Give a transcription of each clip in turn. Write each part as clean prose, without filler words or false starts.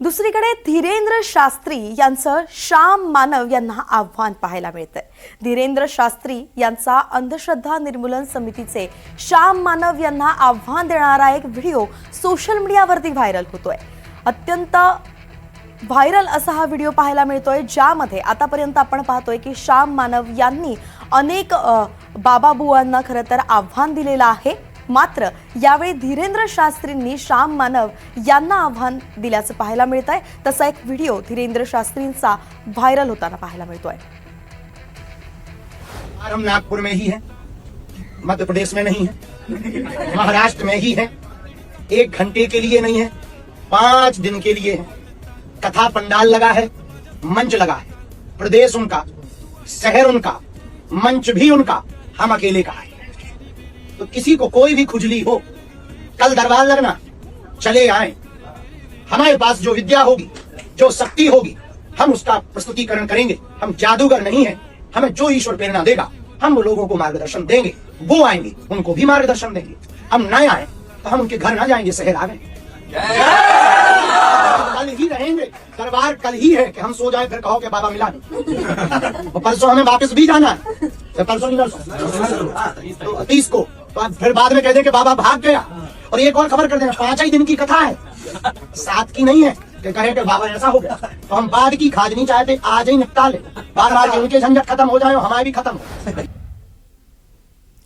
दुसरीकडे धीरेंद्र शास्त्री यांचं श्याम मानव यांना आव्हान पाहायला मिळतंय। धीरेंद्र शास्त्री यांचा अंधश्रद्धा निर्मूलन समितीचे श्याम मानव यांना आव्हान देणारा एक व्हिडिओ सोशल मीडियावरती व्हायरल होतोय। अत्यंत व्हायरल असा हा व्हिडिओ पाहायला मिळतोय, ज्यामध्ये आतापर्यंत आपण पाहतोय की श्याम मानव यांनी अनेक बाबा बुवांना खरं तर आव्हान दिलेलं आहे। मात्र यावेळी धीरेंद्र शास्त्रींनी श्याम मानव यांना आव्हान दिल्याचं पाहायला मिळतंय। तसा एक व्हिडिओ धीरेंद्र शास्त्रींचा व्हायरल होताना पाहायला मिळतोय। हम नागपुर में ही है, मध्य प्रदेश में नहीं है, महाराष्ट्र में ही है। 1 घंटे के लिए नहीं है, 5 दिन के लिए है। कथा पंडाल लगा है, मंच लगा है, प्रदेश उनका, शहर उनका, मंच भी उनका, हम अकेले का है। तो किसी को कोई भी खुजली हो, कल दरबार लगना, चले आए। हमारे पास जो विद्या होगी, जो शक्ति होगी, हम उसका प्रस्तुतिकरण करेंगे। हम जादूगर नहीं है, हमें जो ईश्वर प्रेरणा देगा हम वो लोगों को मार्गदर्शन देंगे। वो आएंगे, उनको भी मार्गदर्शन देंगे। हम न आए तो हम उनके घर ना जाएंगे, शहर आ गए। कल ही रहेंगे, दरबार कल ही है कि हम सो जाए फिर कहो कि बाबा मिला नहीं। परसों हमें वापस भी जाना है, तो परसों नहीं तो 30 को, तो फिर बाद में कह दें कि बाबा भाग गया। और एक और खबर कर देना, 5 ही दिन की कथा है, 7 की नहीं है कि कहे कि बाबा ऐसा हो गया। तो हम बाद की खाज नहीं चाहते, आज ही निपटा ले, बार बार उनके झंझट खत्म हो जाए, हमारे भी खत्म हो।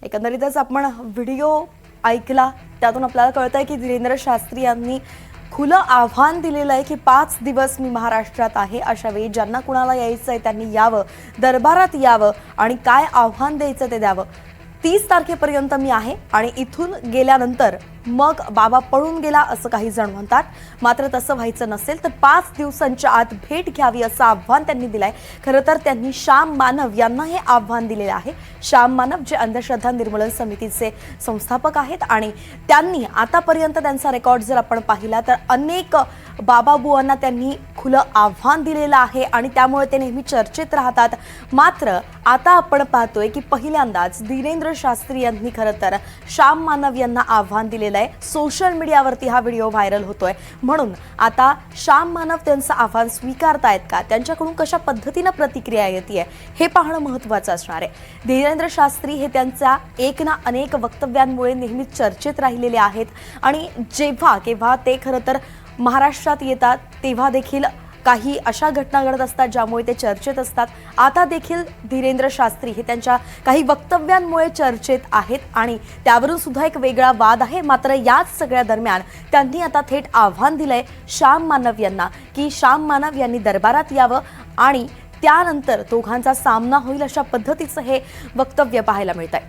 एकंदरीतच आपण व्हिडिओ ऐकला, त्यातून आपल्याला कळतंय की धीरेंद्र शास्त्री यांनी खुलं आव्हान दिलेलं आहे की 5 दिवस मी महाराष्ट्रात आहे, अशा वेळी ज्यांना कुणाला यायचं आहे त्यांनी यावं, दरबारात यावं आणि काय आव्हान द्यायचं ते द्यावं। 30 तारखेपर्यंत मी आहे आणि इथून गेल्यानंतर मग बाबा पळून गेला असं काही जण म्हणतात। मात्र तसं व्हायचं नसेल तर 5 दिवसांच्या आत भेट घ्यावी असं आव्हान त्यांनी दिलंय। खरं तर त्यांनी श्याम मानव यांना हे आव्हान दिलेले आहे। श्याम मानव जे अंधश्रद्धा निर्मूलन समितीचे संस्थापक आहेत आणि त्यांनी आतापर्यंत त्यांचा रेकॉर्ड जर आपण पाहिला तर अनेक बाबा बुवांना त्यांनी खुलं आव्हान दिलेलं आहे आणि त्यामुळे ते नेहमी चर्चेत राहतात। मात्र आता आपण पाहतोय की पहिल्यांदाच धीरेंद्र शास्त्री यांनी खरं तर श्याम मानव यांना आव्हान दिलेलं आहे। सोशल मीडियावरती हा व्हिडिओ व्हायरल होतोय, म्हणून आता श्याम मानव त्यांचं आव्हान स्वीकारतायत का, त्यांच्याकडून कशा पद्धतीने प्रतिक्रिया येते हे पाहणं महत्त्वाचं असणार आहे। धीरेंद्र शास्त्री हे त्यांच्या एक ना अनेक वक्तव्यांमुळे नेहमी चर्चेत राहिलेले आहेत आणि जेव्हा केव्हा ते खरं तर महाराष्ट्रात येतात तेव्हा देखील काही अशा घटना घडत असतात ज्यामुळे ते चर्चेत असतात। आता देखील धीरेंद्र शास्त्री हे त्यांच्या काही वक्तव्यांमुळे चर्चेत आहेत आणि त्यावरून सुद्धा एक वेगळा वाद आहे। मात्र याच सगळ्या दरम्यान त्यांनी आता थेट आव्हान दिलंय श्याम मानव यांना की श्याम मानव यांनी दरबारात यावं आणि त्यानंतर दोघांचा सामना होईल, अशा पद्धतीचं हे वक्तव्य पाहायला मिळतंय।